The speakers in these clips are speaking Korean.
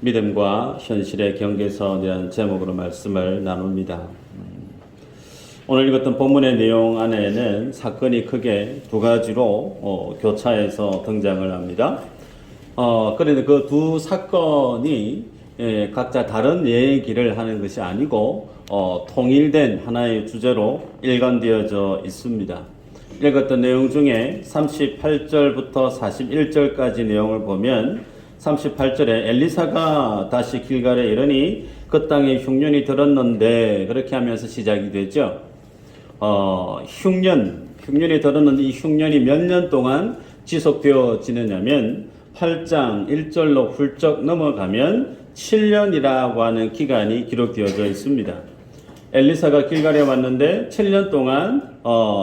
믿음과 현실의 경계선이라는 제목으로 말씀을 나눕니다. 오늘 읽었던 본문의 내용 안에는 사건이 크게 두 가지로 교차해서 등장을 합니다. 그런데 그 두 사건이 각자 다른 얘기를 하는 것이 아니고 통일된 하나의 주제로 일관되어져 있습니다. 읽었던 내용 중에 38절부터 41절까지 내용을 보면 38절에 엘리사가 다시 길갈에 이르니 그 땅에 흉년이 들었는데, 그렇게 하면서 시작이 되죠. 흉년이 들었는데 이 흉년이 몇 년 동안 지속되어지느냐면 8장 1절로 훌쩍 넘어가면 7년이라고 하는 기간이 기록되어져 있습니다. 엘리사가 길갈에 왔는데 7년 동안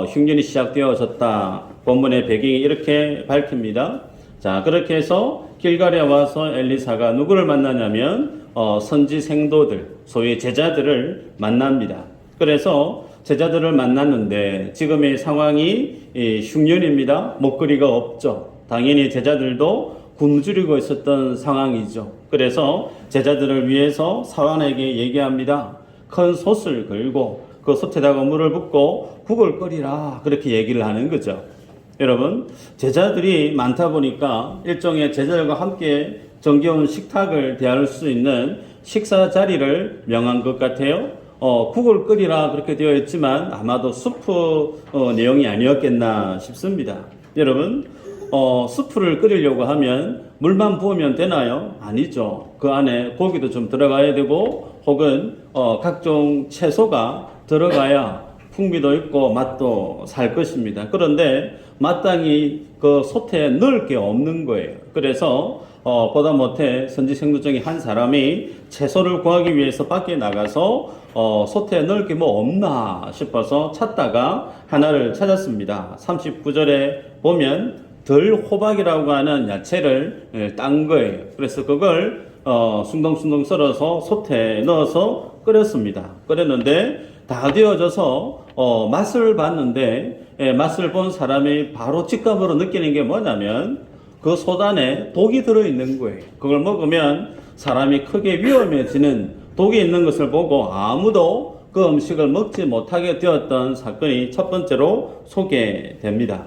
흉년이 시작되어졌다. 본문의 배경이 이렇게 밝힙니다. 자, 그렇게 해서 길갈에 와서 엘리사가 누구를 만나냐면 선지 생도들, 소위 제자들을 만납니다. 그래서 제자들을 만났는데 지금의 상황이 흉년입니다. 먹거리가 없죠. 당연히 제자들도 굶주리고 있었던 상황이죠. 그래서 제자들을 위해서 사환에게 얘기합니다. 큰 솥을 걸고 그 솥에다가 물을 붓고 국을 끓이라, 그렇게 얘기를 하는 거죠. 여러분, 제자들이 많다 보니까 일종의 제자들과 함께 정겨운 식탁을 대할 수 있는 식사 자리를 명한 것 같아요. 국을 끓이라 그렇게 되어 있지만 아마도 수프 내용이 아니었겠나 싶습니다. 여러분, 수프를 끓이려고 하면 물만 부으면 되나요? 아니죠. 그 안에 고기도 좀 들어가야 되고 혹은 각종 채소가 들어가야 풍미도 있고 맛도 살 것입니다. 그런데 마땅히 그 솥에 넣을 게 없는 거예요. 그래서 보다 못해 선지 생도 중에 한 사람이 채소를 구하기 위해서 밖에 나가서 솥에 넣을 게 뭐 없나 싶어서 찾다가 하나를 찾았습니다. 39절에 보면 덜호박이라고 하는 야채를 딴 거예요. 그래서 그걸 숭덩숭덩 썰어서 솥에 넣어서 끓였습니다. 끓였는데 다 되어져서 맛을 봤는데 맛을 본 사람이 바로 직감으로 느끼는 게 뭐냐면 그 솥 안에 독이 들어있는 거예요. 그걸 먹으면 사람이 크게 위험해지는 독이 있는 것을 보고 아무도 그 음식을 먹지 못하게 되었던 사건이 첫 번째로 소개됩니다.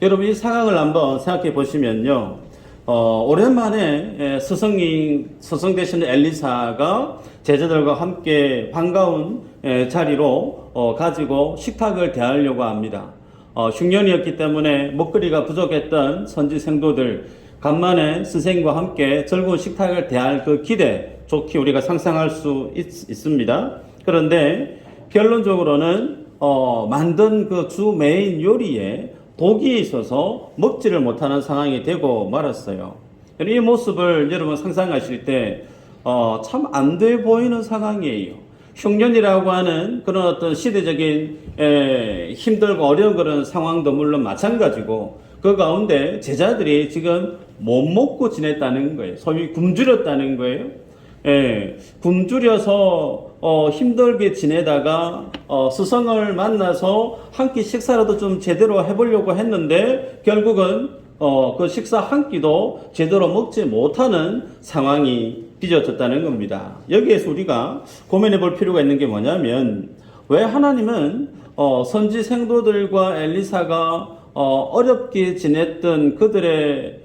여러분, 이 상황을 한번 생각해 보시면요. 오랜만에 스승 되신 엘리사가 제자들과 함께 반가운 자리로 가지고 식탁을 대하려고 합니다. 흉년이었기 때문에 먹거리가 부족했던 선지 생도들, 간만에 스승과 함께 즐거운 식탁을 대할 그 기대, 좋게 우리가 상상할 수 있습니다. 그런데 결론적으로는 만든 그 주 메인 요리에 독이 있어서 먹지를 못하는 상황이 되고 말았어요. 이 모습을 여러분 상상하실 때 참 안 돼 보이는 상황이에요. 흉년이라고 하는 그런 어떤 시대적인 힘들고 어려운 그런 상황도 물론 마찬가지고, 그 가운데 제자들이 지금 못 먹고 지냈다는 거예요. 소위 굶주렸다는 거예요. 굶주려서 힘들게 지내다가 스승을 만나서 한 끼 식사라도 좀 제대로 해보려고 했는데 결국은 그 식사 한 끼도 제대로 먹지 못하는 상황이 빚어졌다는 겁니다. 여기에서 우리가 고민해 볼 필요가 있는 게 뭐냐면, 왜 하나님은 선지 생도들과 엘리사가 어렵게 지냈던 그들의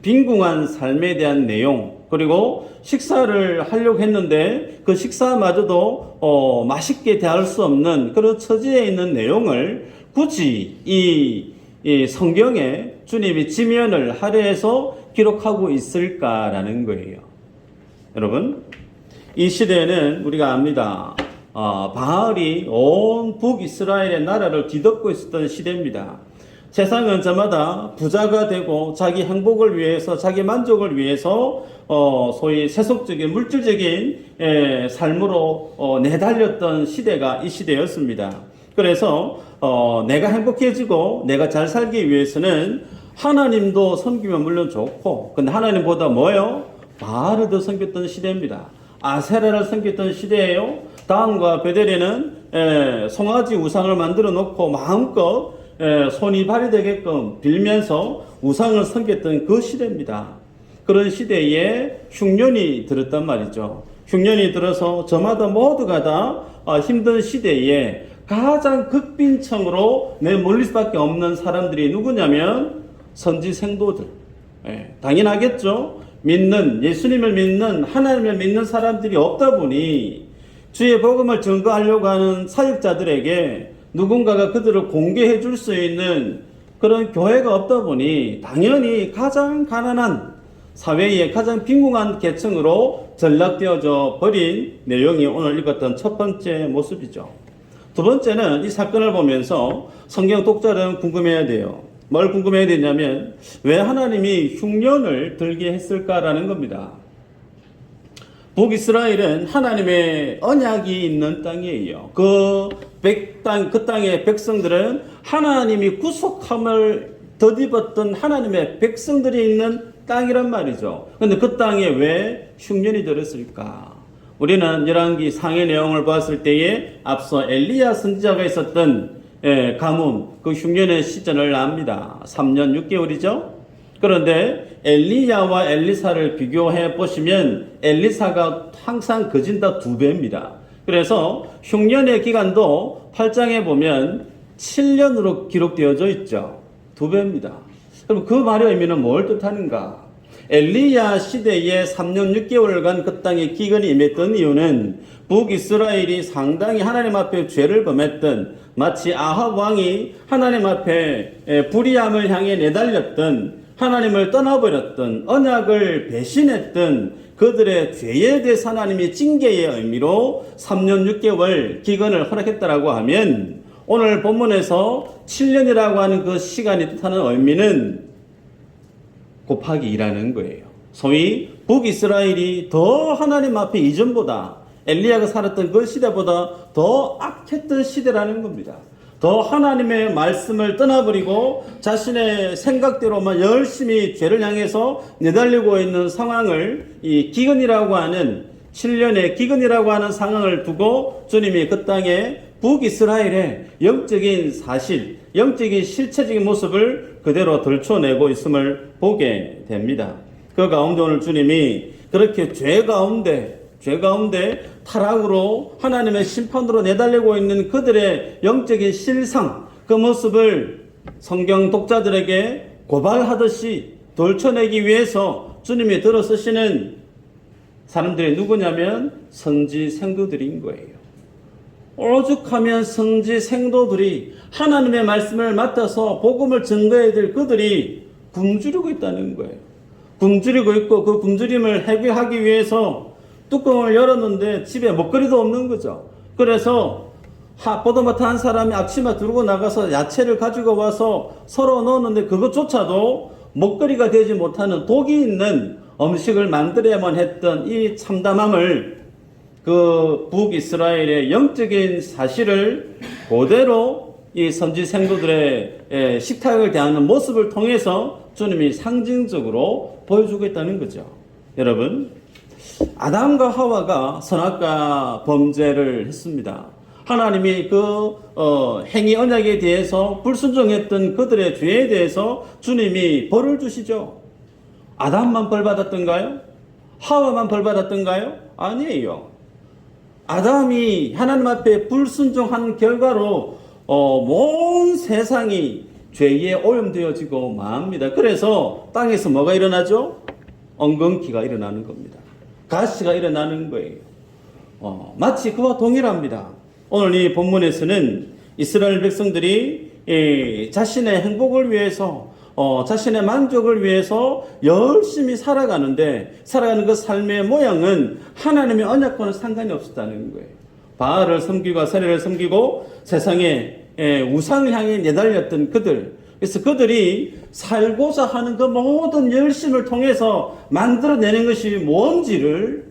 빈궁한 삶에 대한 내용, 그리고 식사를 하려고 했는데 그 식사마저도 맛있게 대할 수 없는 그런 처지에 있는 내용을 굳이 이 성경에 주님이 지면을 할애해서 기록하고 있을까라는 거예요. 여러분, 이 시대에는 우리가 압니다. 바알이 온 북이스라엘의 나라를 뒤덮고 있었던 시대입니다. 세상은 저마다 부자가 되고 자기 행복을 위해서, 자기 만족을 위해서 소위 세속적인 물질적인 삶으로 내달렸던 시대가 이 시대였습니다. 그래서 내가 행복해지고 내가 잘 살기 위해서는 하나님도 섬기면 물론 좋고, 근데 하나님보다 뭐예요? 바알을 더 섬겼던 시대입니다. 아세라를 섬겼던 시대예요. 다한과 베델에는 송아지 우상을 만들어 놓고 마음껏 손이 발이 되게끔 빌면서 우상을 섬겼던 그 시대입니다. 그런 시대에 흉년이 들었단 말이죠. 흉년이 들어서 저마다 모두가 다 힘든 시대에 가장 극빈층으로 내몰릴 수밖에 없는 사람들이 누구냐면 선지 생도들. 당연하겠죠. 예수님을 믿는, 하나님을 믿는 사람들이 없다 보니 주의 복음을 증거하려고 하는 사역자들에게 누군가가 그들을 공개해 줄 수 있는 그런 교회가 없다 보니 당연히 가장 가난한 사회의 가장 빈궁한 계층으로 전락되어져 버린 내용이 오늘 읽었던 첫 번째 모습이죠. 두 번째는 이 사건을 보면서 성경 독자들은 궁금해야 돼요. 뭘 궁금해야 되냐면 왜 하나님이 흉년을 들게 했을까라는 겁니다. 북이스라엘은 하나님의 언약이 있는 땅이에요. 그 땅의 백성들은 하나님이 구속함을 덧입었던 하나님의 백성들이 있는 땅이란 말이죠. 그런데 그 땅에 왜 흉년이 들었을까? 우리는 열왕기 상의 내용을 봤을 때에 앞서 엘리야 선지자가 있었던 가뭄, 그 흉년의 시즌을 압니다. 3년 6개월이죠. 그런데 엘리야와 엘리사를 비교해 보시면 엘리사가 항상 거진다 2배입니다. 그래서 흉년의 기간도 8장에 보면 7년으로 기록되어져 있죠. 2배입니다. 그럼 그 말의 의미는 뭘 뜻하는가? 엘리야 시대에 3년 6개월간 그 땅에 기근이 임했던 이유는 북이스라엘이 상당히 하나님 앞에 죄를 범했던, 마치 아합 왕이 하나님 앞에 불의함을 향해 내달렸던, 하나님을 떠나버렸던, 언약을 배신했던 그들의 죄에 대해서 하나님이 징계의 의미로 3년 6개월 기근을 허락했다라고 하면 오늘 본문에서 7년이라고 하는 그 시간이 뜻하는 의미는 곱하기 2라는 거예요. 소위 북이스라엘이 더 하나님 앞에 이전보다 엘리야가 살았던 그 시대보다 더 악했던 시대라는 겁니다. 더 하나님의 말씀을 떠나버리고 자신의 생각대로만 열심히 죄를 향해서 내달리고 있는 상황을 이 기근이라고 하는 7년의 기근이라고 하는 상황을 두고 주님이 그 땅에 북이스라엘의 영적인 사실, 영적인 실체적인 모습을 그대로 들춰내고 있음을 보게 됩니다. 그 가운데 오늘 주님이 그렇게 죄 가운데 타락으로 하나님의 심판으로 내달리고 있는 그들의 영적인 실상, 그 모습을 성경 독자들에게 고발하듯이 들춰내기 위해서 주님이 들어서시는 사람들이 누구냐면 선지 생도들인 거예요. 오죽하면 선지 생도들이 하나님의 말씀을 맡아서 복음을 증거해야 될 그들이 굶주리고 있다는 거예요. 굶주리고 있고 그 굶주림을 해결하기 위해서 뚜껑을 열었는데 집에 먹거리도 없는 거죠. 그래서 포도마트 한 사람이 앞치마 들고 나가서 야채를 가지고 와서 서로 넣었는데 그것조차도 먹거리가 되지 못하는 독이 있는 음식을 만들어야만 했던 이 참담함을 그 북이스라엘의 영적인 사실을 그대로 이 선지 생도들의 식탁을 대하는 모습을 통해서 주님이 상징적으로 보여주고 있다는 거죠. 여러분, 아담과 하와가 선악과 범죄를 했습니다. 하나님이 그 행위 언약에 대해서 불순종했던 그들의 죄에 대해서 주님이 벌을 주시죠. 아담만 벌 받았던가요? 하와만 벌 받았던가요? 아니에요. 아담이 하나님 앞에 불순종한 결과로 온 세상이 죄에 오염되어지고 맙니다. 그래서 땅에서 뭐가 일어나죠? 엉겅퀴가 일어나는 겁니다. 가시가 일어나는 거예요. 마치 그와 동일합니다. 오늘 이 본문에서는 이스라엘 백성들이 자신의 행복을 위해서 자신의 만족을 위해서 열심히 살아가는 그 삶의 모양은 하나님의 언약과는 상관이 없었다는 거예요. 바알을 섬기고 아세라를 섬기고 세상에 우상을 향해 내달렸던 그들, 그래서 그들이 살고자 하는 그 모든 열심을 통해서 만들어내는 것이 뭔지를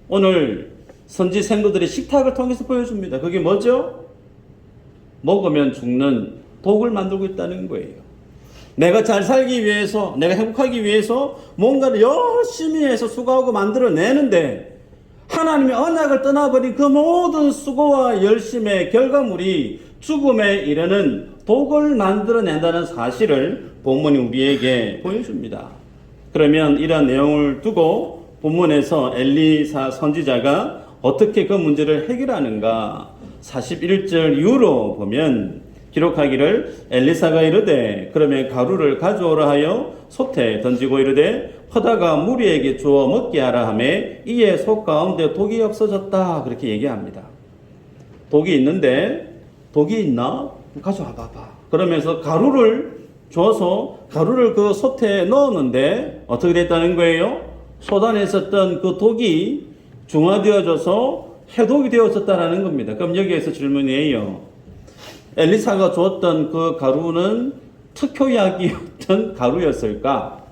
오늘 선지 생도들의 식탁을 통해서 보여줍니다. 그게 뭐죠? 먹으면 죽는 독을 만들고 있다는 거예요. 내가 잘 살기 위해서, 내가 행복하기 위해서 뭔가를 열심히 해서 수고하고 만들어내는데 하나님의 언약을 떠나버린 그 모든 수고와 열심의 결과물이 죽음에 이르는 독을 만들어낸다는 사실을 본문이 우리에게 보여줍니다. 그러면 이러한 내용을 두고 본문에서 엘리사 선지자가 어떻게 그 문제를 해결하는가 41절 이후로 보면 기록하기를 엘리사가 이르되 그러면 가루를 가져오라 하여 솥에 던지고 이르되 허다가 무리에게 주어 먹게 하라 하매 이에 솥 가운데 독이 없어졌다 그렇게 얘기합니다. 독이 있는데 독이 있나? 가져와 봐봐. 그러면서 가루를 줘서 가루를 그 솥에 넣었는데 어떻게 됐다는 거예요? 솥 안에 있었던 그 독이 중화되어져서 해독이 되어졌다는 겁니다. 그럼 여기에서 질문이에요. 엘리사가 줬던 그 가루는 특효약이었던 가루였을까?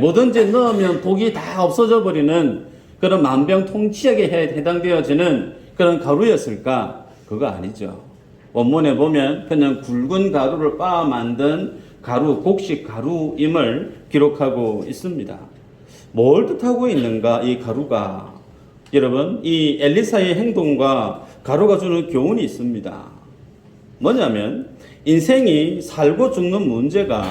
뭐든지 넣으면 독이 다 없어져 버리는 그런 만병통치약에 해당되어지는 그런 가루였을까? 그거 아니죠. 원문에 보면 그냥 굵은 가루를 빻아 만든 가루, 곡식 가루임을 기록하고 있습니다. 뭘 뜻하고 있는가, 이 가루가? 여러분, 이 엘리사의 행동과 가루가 주는 교훈이 있습니다. 뭐냐면, 인생이 살고 죽는 문제가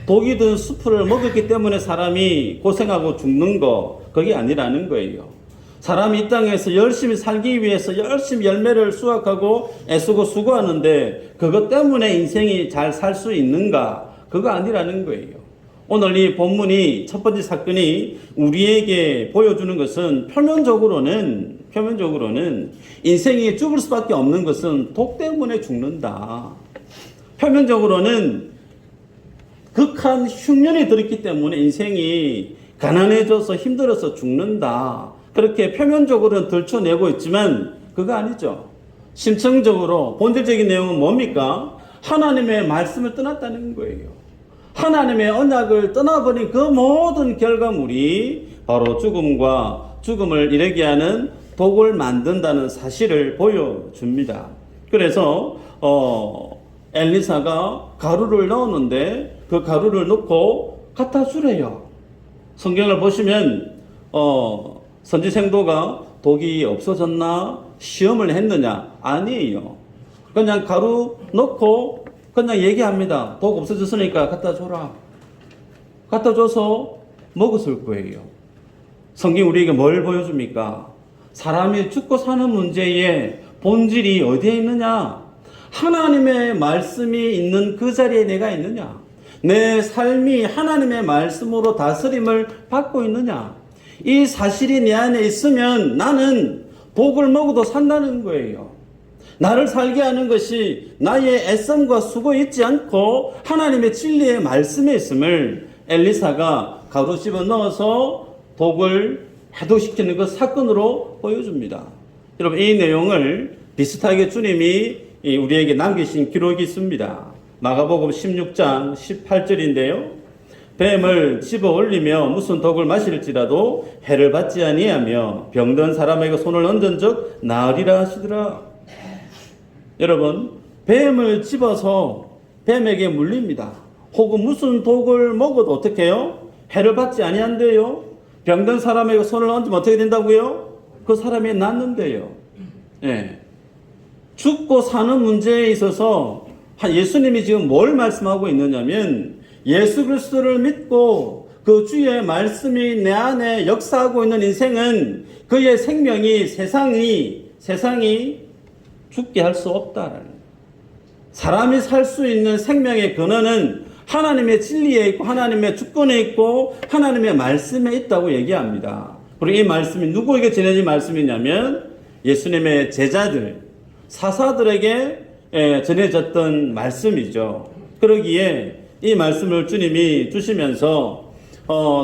독이 든 수프를 먹었기 때문에 사람이 고생하고 죽는 거, 그게 아니라는 거예요. 사람이 이 땅에서 열심히 살기 위해서 열심히 열매를 수확하고 애쓰고 수고하는데 그것 때문에 인생이 잘 살 수 있는가? 그거 아니라는 거예요. 오늘 이 본문이 첫 번째 사건이 우리에게 보여주는 것은 표면적으로는 인생이 죽을 수밖에 없는 것은 독 때문에 죽는다. 표면적으로는 극한 흉년이 들었기 때문에 인생이 가난해져서 힘들어서 죽는다. 그렇게 표면적으로는 들춰내고 있지만 그거 아니죠. 심층적으로 본질적인 내용은 뭡니까? 하나님의 말씀을 떠났다는 거예요. 하나님의 언약을 떠나버린 그 모든 결과물이 바로 죽음을 이르게 하는 독을 만든다는 사실을 보여줍니다. 그래서 엘리사가 가루를 넣었는데 그 가루를 넣고 갖다 주래요. 성경을 보시면 선지생도가 독이 없어졌나 시험을 했느냐? 아니에요. 그냥 가루 넣고 그냥 얘기합니다. 독 없어졌으니까 갖다 줘라. 갖다 줘서 먹었을 거예요. 성경 우리에게 뭘 보여줍니까? 사람이 죽고 사는 문제의 본질이 어디에 있느냐? 하나님의 말씀이 있는 그 자리에 내가 있느냐? 내 삶이 하나님의 말씀으로 다스림을 받고 있느냐? 이 사실이 내 안에 있으면 나는 독을 먹어도 산다는 거예요. 나를 살게 하는 것이 나의 애씀과 수고에 있지 않고 하나님의 진리의 말씀에 있음을 엘리사가 가루 씹어 넣어서 독을 해독시키는 그 사건으로 보여줍니다. 여러분, 이 내용을 비슷하게 주님이 우리에게 남기신 기록이 있습니다. 마가복음 16장 18절인데요. 뱀을 집어 올리며 무슨 독을 마실지라도 해를 받지 아니하며 병든 사람에게 손을 얹은 적 나으리라 하시더라. 여러분, 뱀을 집어서 뱀에게 물립니다. 혹은 무슨 독을 먹어도 어떻게 해요? 해를 받지 아니한대요. 병든 사람에게 손을 얹으면 어떻게 된다고요? 그 사람이 낫는데요. 예. 죽고 사는 문제에 있어서 예수님이 지금 뭘 말씀하고 있느냐면 예수 그리스도를 믿고 그 주의 말씀이 내 안에 역사하고 있는 인생은 그의 생명이 세상이 죽게 할 수 없다라는, 사람이 살 수 있는 생명의 근원은 하나님의 진리에 있고 하나님의 주권에 있고 하나님의 말씀에 있다고 얘기합니다. 그리고 이 말씀이 누구에게 전해진 말씀이냐면 예수님의 제자들, 사사들에게 전해졌던 말씀이죠. 그러기에 이 말씀을 주님이 주시면서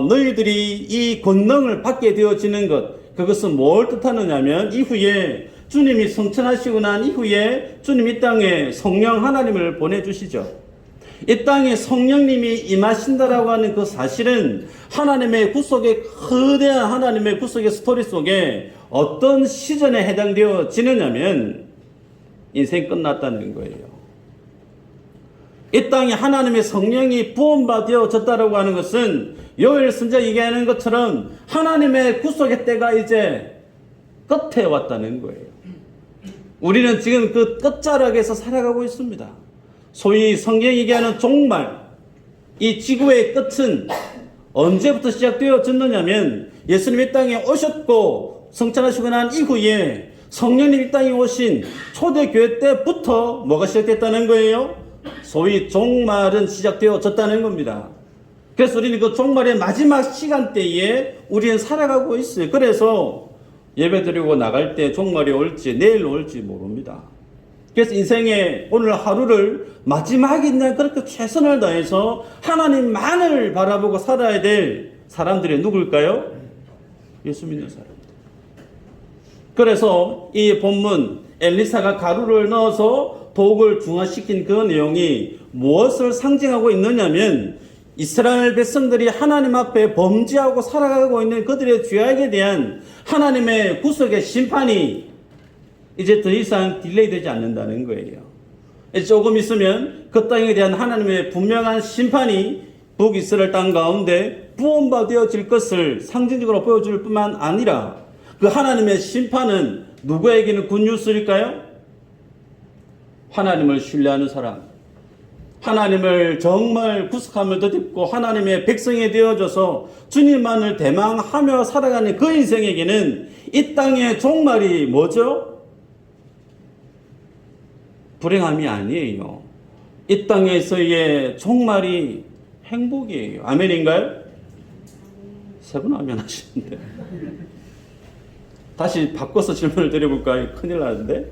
너희들이 이 권능을 받게 되어지는 것, 그것은 뭘 뜻하느냐면 이후에 주님이 성천하시고 난 이후에 주님 이 땅에 성령 하나님을 보내주시죠. 이 땅에 성령님이 임하신다라고 하는 그 사실은 하나님의 구속의 거대한 하나님의 구속의 스토리 속에 어떤 시전에 해당되어지느냐면 인생 끝났다는 거예요. 이 땅에 하나님의 성령이 부음받아졌다라고 하는 것은 요엘 선지자가 얘기하는 것처럼 하나님의 구속의 때가 이제 끝에 왔다는 거예요. 우리는 지금 그 끝자락에서 살아가고 있습니다. 소위 성경이 얘기하는 종말, 이 지구의 끝은 언제부터 시작되어졌느냐면 예수님 이 땅에 오셨고 성찬하시고 난 이후에 성령님 이 땅에 오신 초대교회 때부터 뭐가 시작됐다는 거예요? 소위 종말은 시작되어졌다는 겁니다. 그래서 우리는 그 종말의 마지막 시간대에 우리는 살아가고 있어요. 그래서 예배드리고 나갈 때 종말이 올지 내일 올지 모릅니다. 그래서 인생의 오늘 하루를 마지막이냐 그렇게 최선을 다해서 하나님만을 바라보고 살아야 될 사람들이 누굴까요? 예수 믿는 사람들. 그래서 이 본문 엘리사가 가루를 넣어서 독을 중화시킨 그 내용이 무엇을 상징하고 있느냐면 이스라엘 백성들이 하나님 앞에 범죄하고 살아가고 있는 그들의 죄악에 대한 하나님의 구속의 심판이 이제 더 이상 딜레이 되지 않는다는 거예요. 조금 있으면 그 땅에 대한 하나님의 분명한 심판이 북이스라엘 땅 가운데 부원받아질 것을 상징적으로 보여줄 뿐만 아니라 그 하나님의 심판은 누구에게는 굿뉴스일까요? 하나님을 신뢰하는 사람, 하나님을 정말 구속함을 덧입고 하나님의 백성이 되어져서 주님만을 대망하며 살아가는 그 인생에게는 이 땅의 종말이 뭐죠? 불행함이 아니에요. 이 땅에서의 종말이 행복이에요. 아멘인가요? 세 분 아멘 하시는데. 다시 바꿔서 질문을 드려볼까요? 큰일 나는데.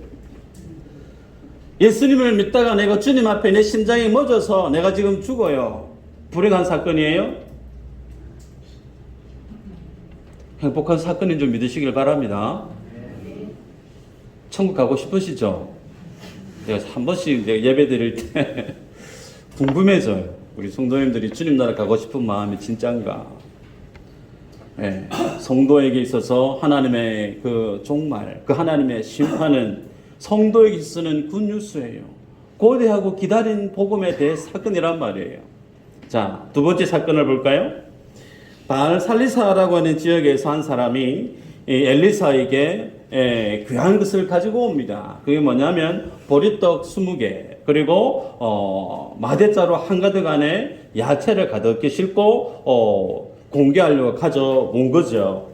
예수님을 믿다가 내가 주님 앞에 내 심장이 멎어서 내가 지금 죽어요. 불행한 사건이에요? 행복한 사건인 줄 믿으시길 바랍니다. 천국 가고 싶으시죠? 제가 한 번씩 예배 드릴 때 궁금해져요. 우리 성도님들이 주님 나라 가고 싶은 마음이 진짠가? 네, 성도에게 있어서 하나님의 그 종말, 그 하나님의 심판은 성도에게 있어서는 굿뉴스예요. 고대하고 기다린 복음에 대해 사건이란 말이에요. 자, 두 번째 사건을 볼까요? 바알 살리사라고 하는 지역에서 한 사람이 엘리사에게 귀한 것을 가지고 옵니다. 그게 뭐냐면 보리떡 20개 그리고 마대자루 한가득 안에 야채를 가득히 싣고 공개하려고 가져온 거죠.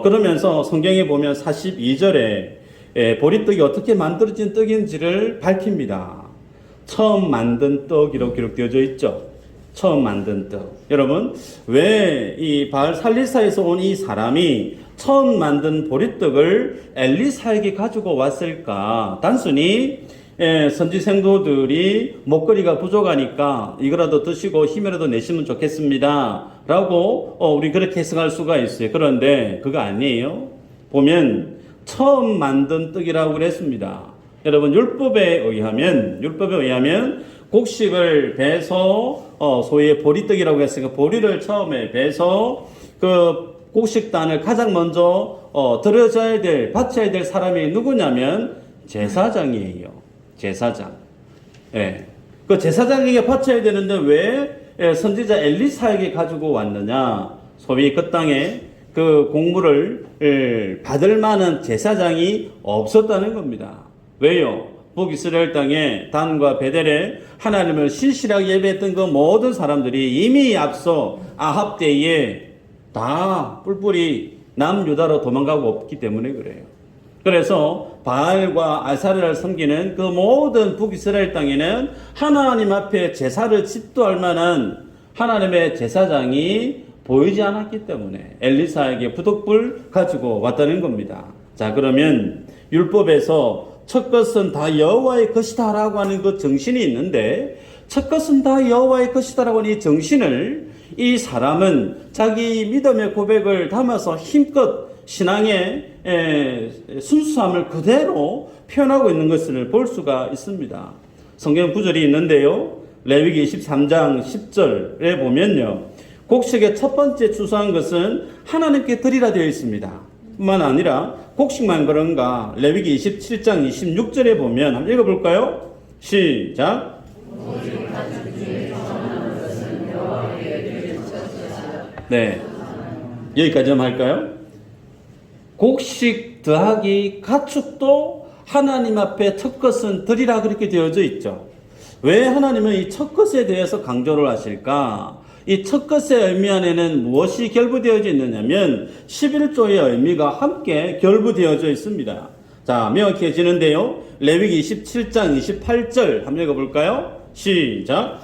그러면서 성경에 보면 42절에 보리떡이 어떻게 만들어진 떡인지를 밝힙니다. 처음 만든 떡이라고 기록되어져 있죠. 처음 만든 떡. 여러분, 왜 이 바알 살리사에서 온 이 사람이 처음 만든 보리떡을 엘리사에게 가지고 왔을까? 단순히 선지 생도들이 먹거리가 부족하니까 이거라도 드시고 힘이라도 내시면 좋겠습니다 라고 우리 그렇게 해석할 수가 있어요. 그런데 그거 아니에요. 보면 처음 만든 떡이라고 그랬습니다. 여러분, 율법에 의하면 곡식을 베서 소위 보리떡이라고 했으니까 보리를 처음에 베서 그 곡식단을 가장 먼저 드려져야 될, 바쳐야 될 사람이 누구냐면 제사장이에요. 제사장. 예. 그 제사장에게 바쳐야 되는데 왜 선지자 엘리사에게 가지고 왔느냐? 소위 그 땅에 그 공물을 받을 만한 제사장이 없었다는 겁니다. 왜요? 북이스라엘 땅에 단과 베델에 하나님을 신실하게 예배했던 그 모든 사람들이 이미 앞서 아합 때에 다 뿔뿔이 남유다로 도망가고 없기 때문에 그래요. 그래서 바알과 아사랴를 섬기는 그 모든 북이스라엘 땅에는 하나님 앞에 제사를 집도할 만한 하나님의 제사장이 보이지 않았기 때문에 엘리사에게 부득불 가지고 왔다는 겁니다. 자, 그러면 율법에서 첫 것은 다 여호와의 것이다 라고 하는 그 정신이 있는데, 첫 것은 다 여호와의 것이다 라고 하는 이 정신을 이 사람은 자기 믿음의 고백을 담아서 힘껏 신앙의 순수함을 그대로 표현하고 있는 것을 볼 수가 있습니다. 성경 구절이 있는데요. 레위기 23장 10절에 보면요. 곡식의 첫 번째 추수한 것은 하나님께 드리라 되어 있습니다. 뿐만 아니라 곡식만 그런가? 레위기 27장 26절에 보면 한번 읽어볼까요? 시작. 네, 여기까지만 할까요? 곡식 더하기 가축도 하나님 앞에 첫 것은 드리라 그렇게 되어져 있죠. 왜 하나님은 이 첫 것에 대해서 강조를 하실까? 이 첫 것의 의미 안에는 무엇이 결부되어져 있느냐면 11조의 의미가 함께 결부되어져 있습니다. 자, 명확해지는데요. 레위기 27장 28절 한번 읽어볼까요? 시작.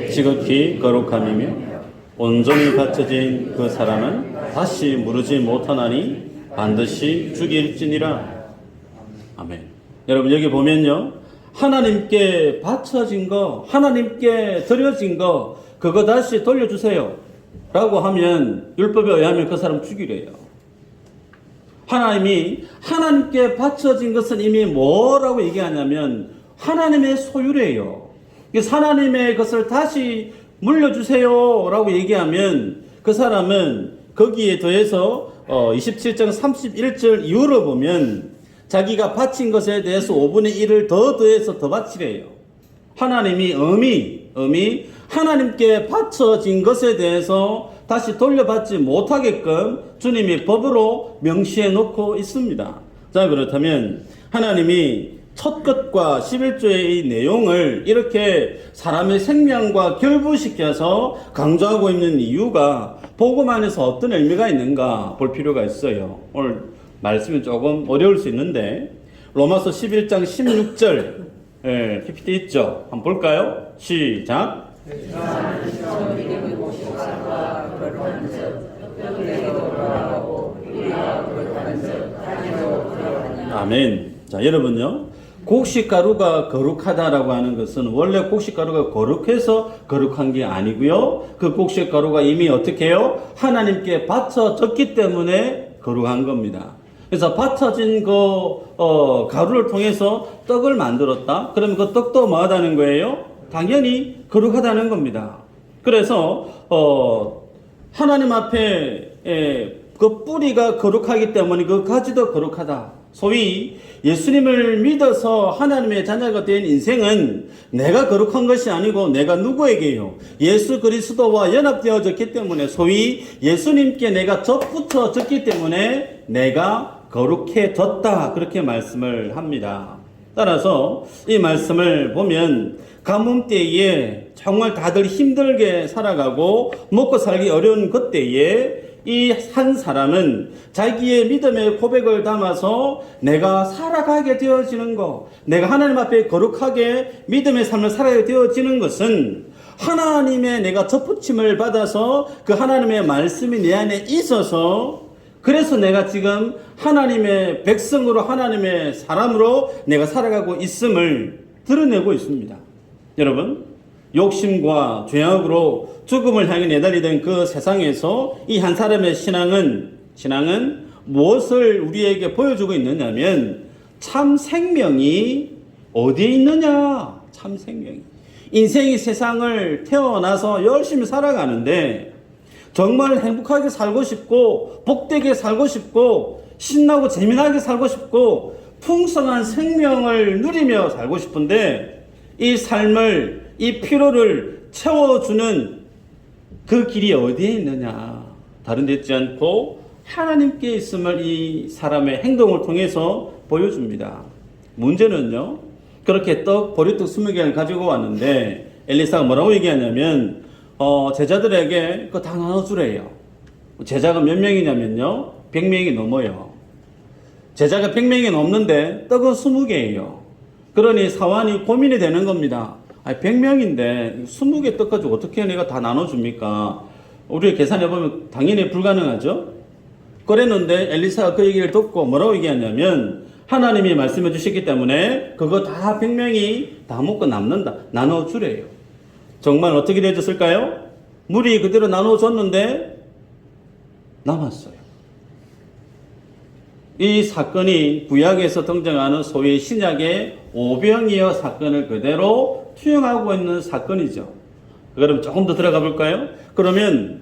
지극히 거룩함이며 온전히 바쳐진 그 사람은 다시 무르지 못하나니 반드시 죽일지니라. 아멘. 여러분 여기 보면요, 하나님께 바쳐진 거, 하나님께 드려진 거, 그거 다시 돌려주세요 라고 하면 율법에 의하면 그 사람 죽이래요. 하나님이 하나님께 바쳐진 것은 이미 뭐라고 얘기하냐면 하나님의 소유래요. 그래서 하나님의 것을 다시 물려주세요 라고 얘기하면 그 사람은 거기에 더해서 27장 31절 이후로 보면 자기가 바친 것에 대해서 5분의 1을 더해서 더 바치래요. 하나님이 하나님께 바쳐진 것에 대해서 다시 돌려받지 못하게끔 주님이 법으로 명시해 놓고 있습니다. 자, 그렇다면 하나님이 첫 것과 11조의 이 내용을 이렇게 사람의 생명과 결부시켜서 강조하고 있는 이유가 복음 안에서 어떤 의미가 있는가 볼 필요가 있어요. 오늘 말씀이 조금 어려울 수 있는데 로마서 11장 16절 PPT 있죠? 한번 볼까요? 시작. 아멘. 자, 여러분요, 곡식가루가 거룩하다라고 하는 것은 원래 곡식가루가 거룩해서 거룩한 게 아니고요, 그 곡식가루가 이미 어떻게 해요? 하나님께 바쳐졌기 때문에 거룩한 겁니다. 그래서 바쳐진 가루를 통해서 떡을 만들었다. 그러면 그 떡도 뭐하다는 거예요? 당연히 거룩하다는 겁니다. 그래서 하나님 앞에 그 뿌리가 거룩하기 때문에 그 가지도 거룩하다. 소위 예수님을 믿어서 하나님의 자녀가 된 인생은 내가 거룩한 것이 아니고 내가 누구에게요? 예수 그리스도와 연합되어졌기 때문에, 소위 예수님께 내가 접붙어졌기 때문에 내가 거룩해졌다, 그렇게 말씀을 합니다. 따라서 이 말씀을 보면 가뭄 때에 정말 다들 힘들게 살아가고 먹고 살기 어려운 그때에 이 한 사람은 자기의 믿음의 고백을 담아서 내가 살아가게 되어지는 것, 내가 하나님 앞에 거룩하게 믿음의 삶을 살아가게 되어지는 것은 하나님의 내가 접붙임을 받아서 그 하나님의 말씀이 내 안에 있어서, 그래서 내가 지금 하나님의 백성으로, 하나님의 사람으로 내가 살아가고 있음을 드러내고 있습니다. 여러분, 욕심과 죄악으로 죽음을 향해 내달리던 그 세상에서 이 한 사람의 신앙은 무엇을 우리에게 보여주고 있느냐면 참 생명이 어디에 있느냐. 참 생명이. 인생이 세상을 태어나서 열심히 살아가는데 정말 행복하게 살고 싶고 복되게 살고 싶고 신나고 재미나게 살고 싶고 풍성한 생명을 누리며 살고 싶은데 이 삶을, 이 피로를 채워주는 그 길이 어디에 있느냐? 다른 데 있지 않고 하나님께 있음을 이 사람의 행동을 통해서 보여줍니다. 문제는요, 그렇게 보리떡 20개를 가지고 왔는데 엘리사가 뭐라고 얘기하냐면 제자들에게 그거 다 나눠주래요. 제자가 몇 명이냐면요, 100명이 넘어요. 제자가 100명이 넘는데 떡은 20개예요. 그러니 사환이 고민이 되는 겁니다. 100명인데 20개 떡 가지고 어떻게 내가 다 나눠줍니까? 우리가 계산해보면 당연히 불가능하죠? 그랬는데 엘리사가 그 얘기를 듣고 뭐라고 얘기하냐면 하나님이 말씀해 주셨기 때문에 그거 다 100명이 다 먹고 남는다. 나눠주래요. 정말 어떻게 되어졌을까요? 물이 그대로 나눠줬는데 남았어요. 이 사건이 구약에서 등장하는 소위 신약의 오병이어 사건을 그대로 투영하고 있는 사건이죠. 그럼 조금 더 들어가 볼까요? 그러면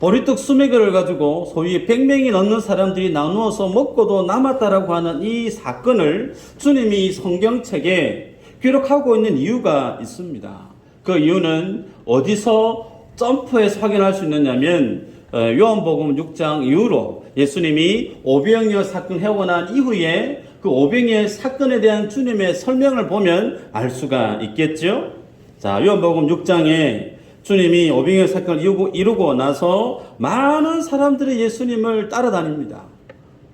보리떡 20개를 가지고 소위 100명이 넘는 사람들이 나누어서 먹고도 남았다라고 하는 이 사건을 주님이 이 성경책에 기록하고 있는 이유가 있습니다. 그 이유는 어디서 점프해서 확인할 수 있느냐면 요한복음 6장 이후로 예수님이 오병이어 사건 해오고 난 이후에 그 오병이어 사건에 대한 주님의 설명을 보면 알 수가 있겠죠. 자, 요한복음 6장에 주님이 오병이어 사건을 이루고 나서 많은 사람들이 예수님을 따라다닙니다.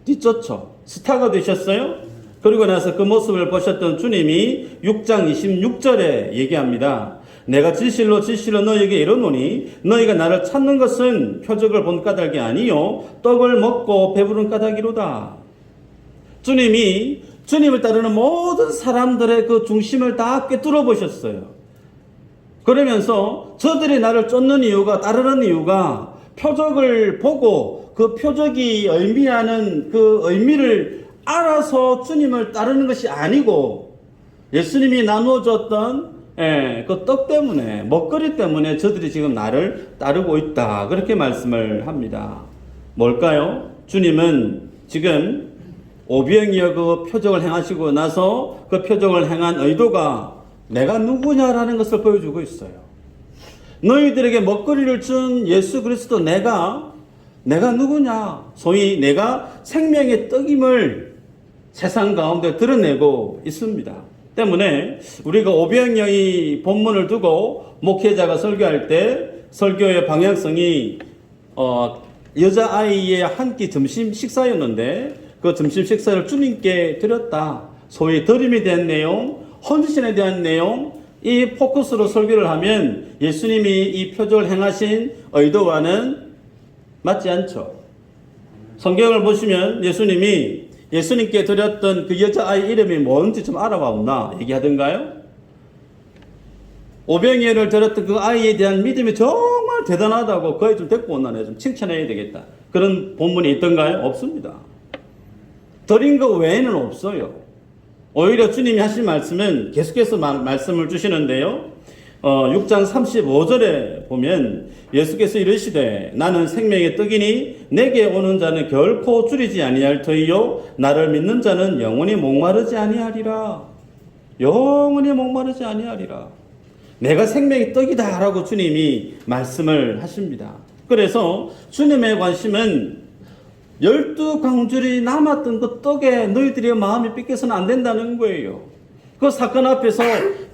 뒤쫓죠. 스타가 되셨어요. 그리고 나서 그 모습을 보셨던 주님이 6장 26절에 얘기합니다. 내가 진실로 너희에게 이르노니 너희가 나를 찾는 것은 표적을 본 까닭이 아니요 떡을 먹고 배부른 까닭이로다. 주님이 주님을 따르는 모든 사람들의 그 중심을 다 꿰뚫어 보셨어요. 그러면서 저들이 나를 쫓는 이유가, 따르는 이유가 표적을 보고 그 표적이 의미하는 그 의미를 알아서 주님을 따르는 것이 아니고 예수님이 나누어 줬던 그 떡 때문에, 먹거리 때문에 저들이 지금 나를 따르고 있다. 그렇게 말씀을 합니다. 뭘까요? 주님은 지금 오병이어 그 표적을 행하시고 나서 그 표적을 행한 의도가 내가 누구냐라는 것을 보여주고 있어요. 너희들에게 먹거리를 준 예수 그리스도 내가 누구냐? 소위 내가 생명의 떡임을 세상 가운데 드러내고 있습니다. 때문에 우리가 오병이어의 본문을 두고 목회자가 설교할 때 설교의 방향성이 여자아이의 한 끼 점심 식사였는데 그 점심 식사를 주님께 드렸다. 소위 드림에 대한 내용, 헌신에 대한 내용, 이 포커스로 설교를 하면 예수님이 이 표적을 행하신 의도와는 맞지 않죠. 성경을 보시면 예수님께 드렸던 그 여자아이 이름이 뭔지 좀 알아봤나 얘기하던가요? 오병이어를 드렸던 그 아이에 대한 믿음이 정말 대단하다고 거의 좀 데리고 온다네. 좀 칭찬해야 되겠다. 그런 본문이 있던가요? 없습니다. 드린 것 외에는 없어요. 오히려 주님이 하신 말씀은 계속해서 말씀을 주시는데요. 6장 35절에 보면 예수께서 이르시되 나는 생명의 떡이니 내게 오는 자는 결코 줄이지 아니할 터이요 나를 믿는 자는 영원히 목마르지 아니하리라. 영원히 목마르지 아니하리라. 내가 생명의 떡이다 라고 주님이 말씀을 하십니다. 그래서 주님의 관심은 12광줄이 남았던 그 떡에 너희들의 마음이 뺏겨서는 안 된다는 거예요. 그 사건 앞에서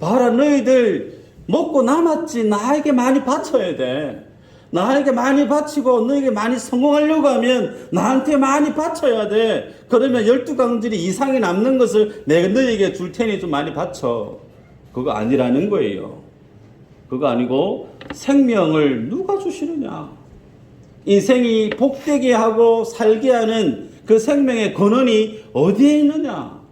봐라, 너희들 먹고 남았지. 나에게 많이 바쳐야 돼. 나에게 많이 바치고 너에게 많이 성공하려고 하면 나한테 많이 바쳐야 돼. 그러면 12광줄이 이상이 남는 것을 내가 너에게 줄 테니 좀 많이 바쳐. 그거 아니라는 거예요. 그거 아니고 생명을 누가 주시느냐. 인생이 복되게 하고 살게 하는 그 생명의 근원이 어디에 있느냐.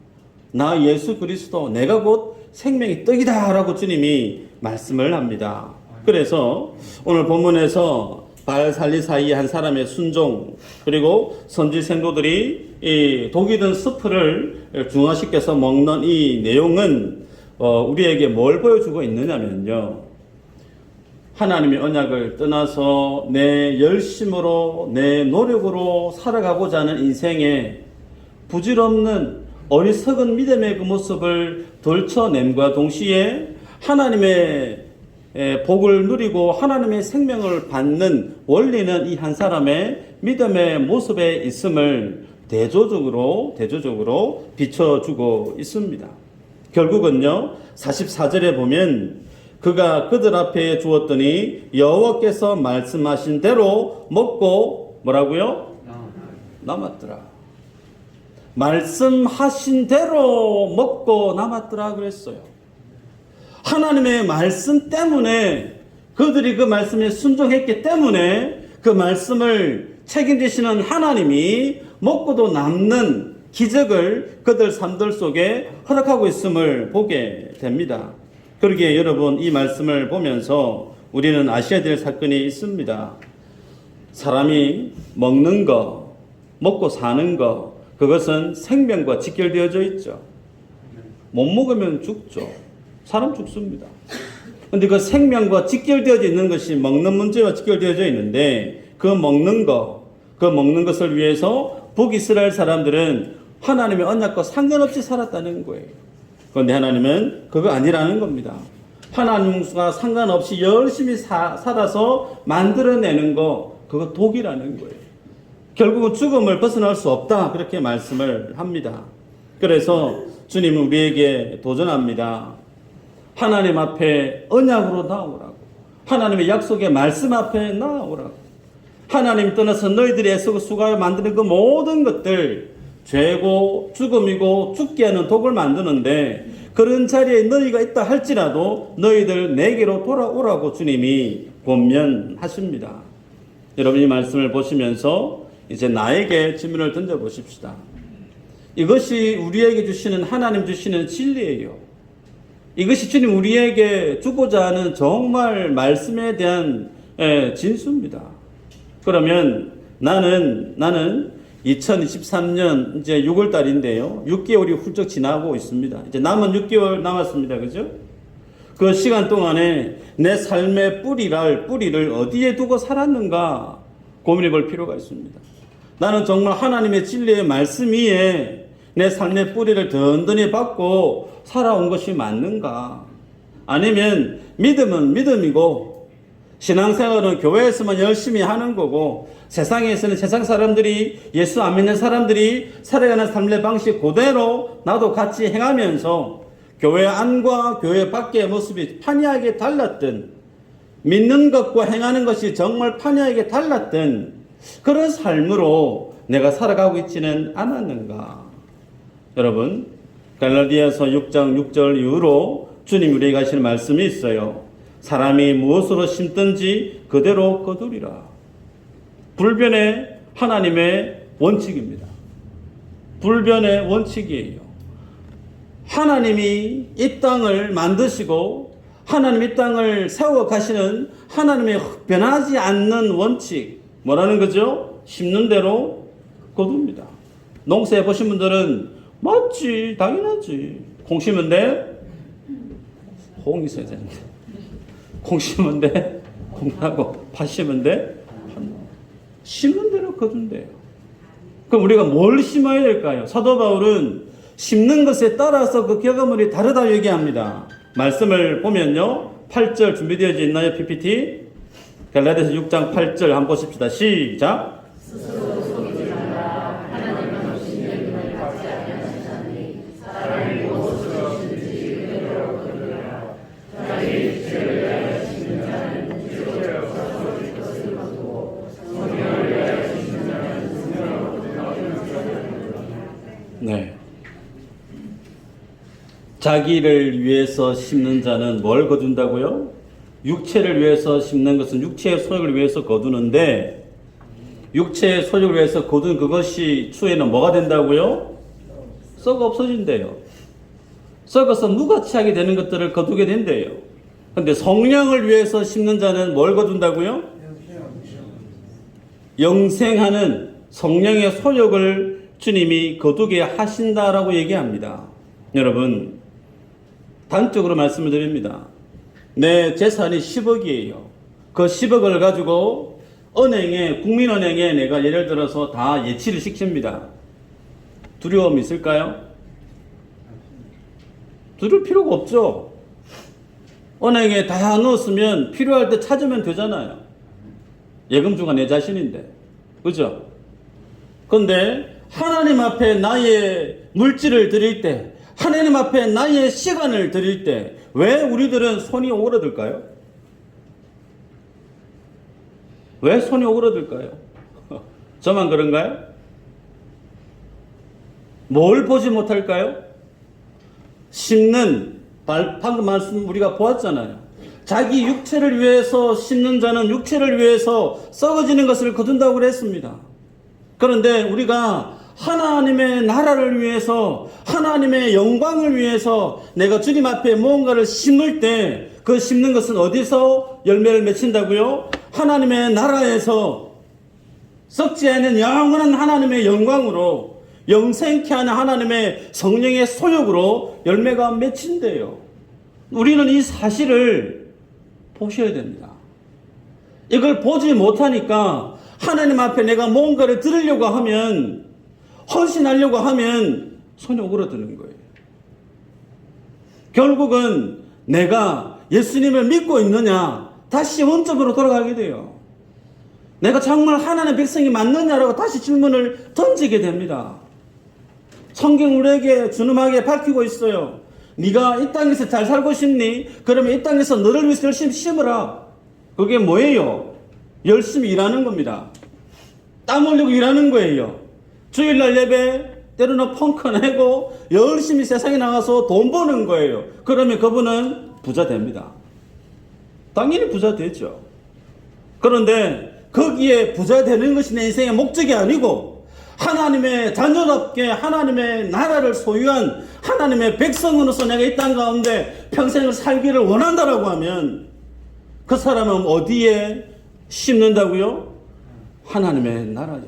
나 예수 그리스도, 내가 곧 생명의 떡이다 라고 주님이 말씀을 합니다. 그래서 오늘 본문에서 바알살리 사이에 한 사람의 순종, 그리고 선지 생도들이 이 독이 든 스프를 중화시켜서 먹는 이 내용은 우리에게 뭘 보여주고 있느냐면요, 하나님의 언약을 떠나서 내 열심으로, 내 노력으로 살아가고자 하는 인생에 부질없는 어리석은 믿음의 그 모습을 덜쳐냄과 동시에 하나님의 복을 누리고 하나님의 생명을 받는 원리는 이 한 사람의 믿음의 모습에 있음을 대조적으로 비춰주고 있습니다. 결국은요, 44절에 보면 그가 그들 앞에 주었더니 여호와께서 말씀하신 대로 먹고 뭐라고요? 남았더라. 말씀하신 대로 먹고 남았더라 그랬어요. 하나님의 말씀 때문에, 그들이 그 말씀에 순종했기 때문에 그 말씀을 책임지시는 하나님이 먹고도 남는 기적을 그들 삶들 속에 허락하고 있음을 보게 됩니다. 그러기에 여러분, 이 말씀을 보면서 우리는 아셔야 될 사건이 있습니다. 사람이 먹는 거, 먹고 사는 거, 그것은 생명과 직결되어져 있죠. 못 먹으면 죽죠. 사람 죽습니다. 그런데 그 생명과 직결되어져 있는 것이 먹는 문제와 직결되어져 있는데, 그 먹는 것을 위해서 북이스라엘 사람들은 하나님의 언약과 상관없이 살았다는 거예요. 그런데 하나님은 그거 아니라는 겁니다. 하나님과 상관없이 열심히 살아서 만들어내는 거, 그거 독이라는 거예요. 결국은 죽음을 벗어날 수 없다, 그렇게 말씀을 합니다. 그래서 주님은 우리에게 도전합니다. 하나님 앞에 언약으로 나오라고. 하나님의 약속의 말씀 앞에 나오라고. 하나님 떠나서 너희들이 애쓰고 수고하여 만드는 그 모든 것들, 죄고 죽음이고 죽게 하는 독을 만드는데, 그런 자리에 너희가 있다 할지라도 너희들 내게로 돌아오라고 주님이 권면하십니다. 여러분, 이 말씀을 보시면서 이제 나에게 질문을 던져보십시다. 이것이 우리에게 주시는, 하나님 주시는 진리예요. 이것이 주님 우리에게 주고자 하는 정말 말씀에 대한 진수입니다. 그러면 나는 2023년 이제 6월 달인데요. 6개월이 훌쩍 지나고 있습니다. 이제 남은 6개월 남았습니다. 그죠? 그 시간 동안에 내 삶의 뿌리를 어디에 두고 살았는가 고민해 볼 필요가 있습니다. 나는 정말 하나님의 진리의 말씀 위에 내 삶의 뿌리를 든든히 받고 살아온 것이 맞는가? 아니면 믿음은 믿음이고 신앙생활은 교회에서만 열심히 하는 거고 세상에서는 세상 사람들이, 예수 안 믿는 사람들이 살아가는 삶의 방식 그대로 나도 같이 행하면서 교회 안과 교회 밖의 모습이 판이하게 달랐던, 믿는 것과 행하는 것이 정말 판이하게 달랐던 그런 삶으로 내가 살아가고 있지는 않았는가? 여러분, 갈라디아서 6장 6절 이후로 주님 우리에게 하시는 말씀이 있어요. 사람이 무엇으로 심든지 그대로 거두리라. 불변의 하나님의 원칙입니다. 불변의 원칙이에요. 하나님이 이 땅을 만드시고 하나님 이 땅을 세워 가시는 하나님의 변하지 않는 원칙, 뭐라는 거죠? 심는 대로 거둡니다. 농사해 보신 분들은 맞지, 당연하지. 콩 심은 데 콩이 있어야 되는데, 콩 심은 데 콩나고, 팥 심은 데 심는 대로 거둔대요. 그럼 우리가 뭘 심어야 될까요? 사도 바울은 심는 것에 따라서 그 결과물이 다르다고 얘기합니다. 말씀을 보면요, 8절 준비되어 있나요? PPT 갈라디아서 6장 8절 한번 보십시다. 시작. 네. 자기를 위해서 심는 자는 뭘 거둔다고요? 육체를 위해서 심는 것은 육체의 소욕을 위해서 거두는데, 육체의 소욕을 위해서 거둔 그것이 추후에는 뭐가 된다고요? 썩어 없어진대요. 썩어서 무가치하게 되는 것들을 거두게 된대요. 그런데 성령을 위해서 심는 자는 뭘 거둔다고요? 영생하는 성령의 소욕을 주님이 거두게 하신다라고 얘기합니다. 여러분, 단적으로 말씀을 드립니다. 내 재산이 10억이에요. 그 10억을 가지고 은행에, 국민은행에 내가 예를 들어서 다 예치를 시킵니다. 두려움이 있을까요? 두려울 필요가 없죠. 은행에 다 넣었으면 필요할 때 찾으면 되잖아요. 예금주가 내 자신인데. 그죠? 그런데 하나님 앞에 나의 물질을 드릴 때, 하나님 앞에 나의 시간을 드릴 때, 왜 우리들은 손이 오그라들까요? 왜 손이 오그라들까요? 저만 그런가요? 뭘 보지 못할까요? 심는, 방금 말씀 우리가 보았잖아요. 자기 육체를 위해서 심는 자는 육체를 위해서 썩어지는 것을 거둔다고 그랬습니다. 그런데 우리가 하나님의 나라를 위해서, 하나님의 영광을 위해서 내가 주님 앞에 무언가를 심을 때 그 심는 것은 어디서 열매를 맺힌다고요? 하나님의 나라에서 썩지 않는 영원한 하나님의 영광으로, 영생케 하는 하나님의 성령의 소욕으로 열매가 맺힌대요. 우리는 이 사실을 보셔야 됩니다. 이걸 보지 못하니까 하나님 앞에 내가 뭔가를 드리려고 하면, 헌신하려고 하면 손이 오그라드는 거예요. 결국은 내가 예수님을 믿고 있느냐? 다시 원점으로 돌아가게 돼요. 내가 정말 하나님의 백성이 맞느냐라고 다시 질문을 던지게 됩니다. 성경 우리에게 준엄하게 밝히고 있어요. 네가 이 땅에서 잘 살고 싶니? 그러면 이 땅에서 너를 위해서 열심히 심으라. 그게 뭐예요? 열심히 일하는 겁니다. 땀 흘리고 일하는 거예요. 주일날 예배 때로는 펑크 내고 열심히 세상에 나가서 돈 버는 거예요. 그러면 그분은 부자 됩니다. 당연히 부자 되죠. 그런데 거기에 부자 되는 것이 내 인생의 목적이 아니고 하나님의 자녀답게 하나님의 나라를 소유한 하나님의 백성으로서 내가 이 땅 가운데 평생을 살기를 원한다라고 하면 그 사람은 어디에 심는다고요? 하나님의 나라에.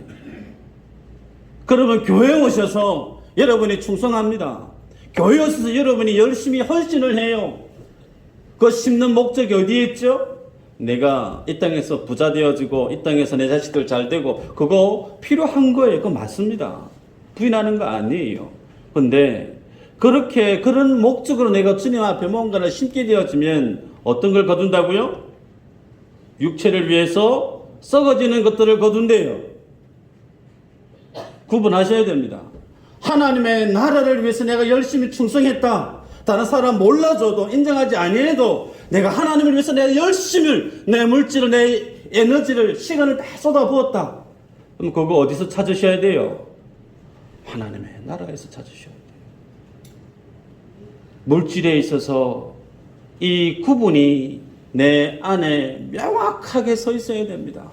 그러면 교회에 오셔서 여러분이 충성합니다. 교회에 오셔서 여러분이 열심히 헌신을 해요. 그 심는 목적이 어디에 있죠? 내가 이 땅에서 부자 되어지고 이 땅에서 내 자식들 잘 되고 그거 필요한 거예요. 그거 맞습니다. 부인하는 거 아니에요. 근데 그렇게 그런 목적으로 내가 주님 앞에 뭔가를 심게 되어지면 어떤 걸 거둔다고요? 육체를 위해서 썩어지는 것들을 거둔대요. 구분하셔야 됩니다. 하나님의 나라를 위해서 내가 열심히 충성했다. 다른 사람 몰라줘도 인정하지 아니해도 내가 하나님을 위해서 내가 열심히 내 물질을 내 에너지를 시간을 다 쏟아부었다. 그럼 그거 어디서 찾으셔야 돼요? 하나님의 나라에서 찾으셔야 돼요. 물질에 있어서 이 구분이 내 안에 명확하게 서 있어야 됩니다.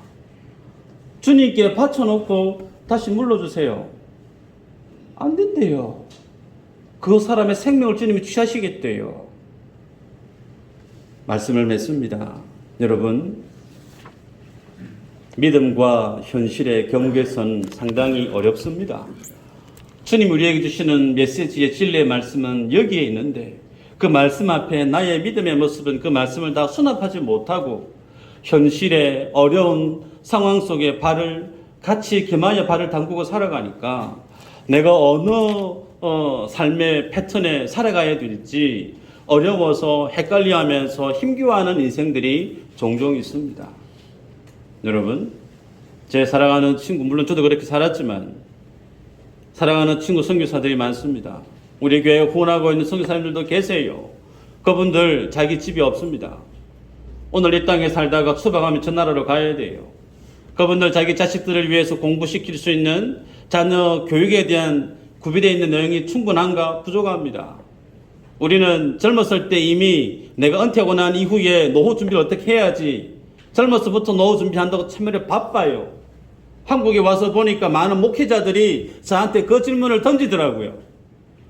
주님께 바쳐놓고 다시 물러주세요. 안 된대요. 그 사람의 생명을 주님이 취하시겠대요. 말씀을 맺습니다. 여러분, 믿음과 현실의 경계선 상당히 어렵습니다. 주님 우리에게 주시는 메시지의 진리의 말씀은 여기에 있는데 그 말씀 앞에 나의 믿음의 모습은 그 말씀을 다 수납하지 못하고 현실의 어려운 상황 속에 같이 겸하여 발을 담그고 살아가니까 내가 어느 삶의 패턴에 살아가야 될지 어려워서 헷갈려하면서 힘겨워하는 인생들이 종종 있습니다. 여러분, 제 사랑하는 친구, 물론 저도 그렇게 살았지만 사랑하는 친구 선교사들이 많습니다. 우리 교회에 후원하고 있는 선교사님들도 계세요. 그분들 자기 집이 없습니다. 오늘 이 땅에 살다가 추방하면 저 나라로 가야 돼요. 그분들 자기 자식들을 위해서 공부시킬 수 있는 자녀 교육에 대한 구비되어 있는 내용이 충분한가? 부족합니다. 우리는 젊었을 때 이미 내가 은퇴하고 난 이후에 노후 준비를 어떻게 해야지 젊어서부터 노후 준비한다고 참으려 바빠요. 한국에 와서 보니까 많은 목회자들이 저한테 그 질문을 던지더라고요.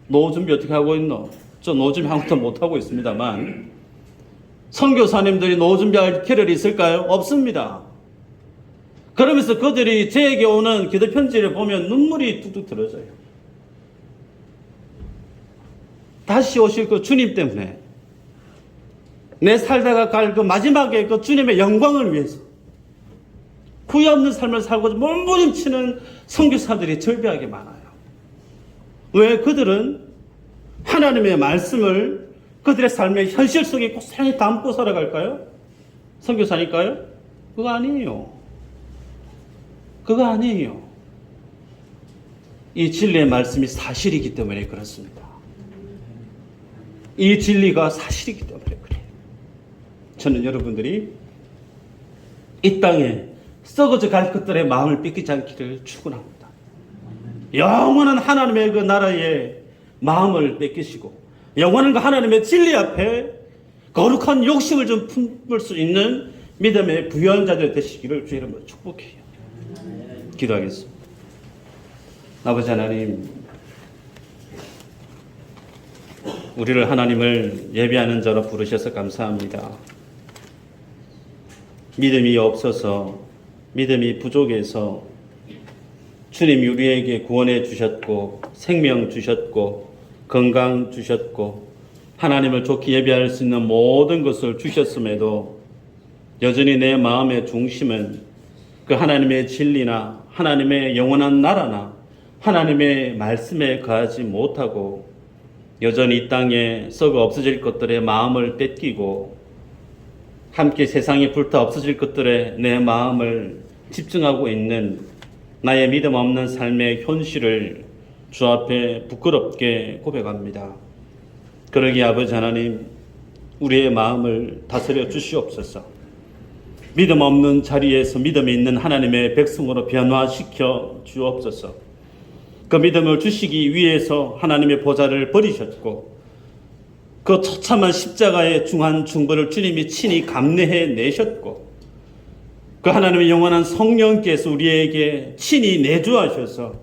노후 준비 어떻게 하고 있노? 저 노후 준비 한 것도 못하고 있습니다만 선교사님들이 노후 준비할 겨를이 있을까요? 없습니다. 그러면서 그들이 저에게 오는 기도 편지를 보면 눈물이 뚝뚝 들어져요. 다시 오실 그 주님 때문에 내 살다가 갈 그 마지막에 그 주님의 영광을 위해서 후회 없는 삶을 살고자 몸부림치는 선교사들이 절비하게 많아요. 왜? 그들은 하나님의 말씀을 그들의 삶의 현실 속에 고스란히 담고 살아갈까요? 선교사니까요? 그거 아니에요. 그거 아니에요. 이 진리의 말씀이 사실이기 때문에 그렇습니다. 이 진리가 사실이기 때문에 그래요. 저는 여러분들이 이 땅에 썩어져 갈 것들의 마음을 뺏기지 않기를 축원합니다. 영원한 하나님의 그 나라의 마음을 뺏기시고 영원한 그 하나님의 진리 앞에 거룩한 욕심을 좀 품을 수 있는 믿음의 부유한 자들 되시기를 주의 이름으로 축복해요. 기도하겠습니다. 아버지 하나님, 우리를 하나님을 예배하는 자로 부르셔서 감사합니다. 믿음이 없어서, 믿음이 부족해서 주님이 우리에게 구원해 주셨고 생명 주셨고 건강 주셨고 하나님을 좋게 예배할 수 있는 모든 것을 주셨음에도 여전히 내 마음의 중심은 그 하나님의 진리나 하나님의 영원한 나라나 하나님의 말씀에 거하지 못하고 여전히 이 땅에 썩어 없어질 것들의 마음을 뺏기고 함께 세상에 불타 없어질 것들에 내 마음을 집중하고 있는 나의 믿음 없는 삶의 현실을 주 앞에 부끄럽게 고백합니다. 그러기에 아버지 하나님, 우리의 마음을 다스려 주시옵소서. 믿음 없는 자리에서 믿음이 있는 하나님의 백성으로 변화시켜 주옵소서. 그 믿음을 주시기 위해서 하나님의 보좌를 버리셨고 그 처참한 십자가의 중한 중벌을 주님이 친히 감내해 내셨고 그 하나님의 영원한 성령께서 우리에게 친히 내주하셔서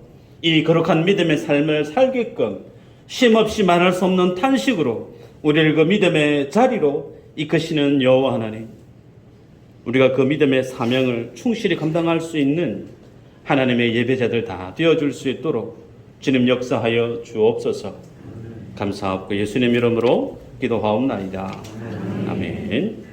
이 거룩한 믿음의 삶을 살게끔 쉼없이 말할 수 없는 탄식으로 우리를 그 믿음의 자리로 이끄시는 여호와 하나님, 우리가 그 믿음의 사명을 충실히 감당할 수 있는 하나님의 예배자들 다 되어줄 수 있도록 주님 역사하여 주옵소서. 감사하고 예수님 이름으로 기도하옵나이다. 아멘.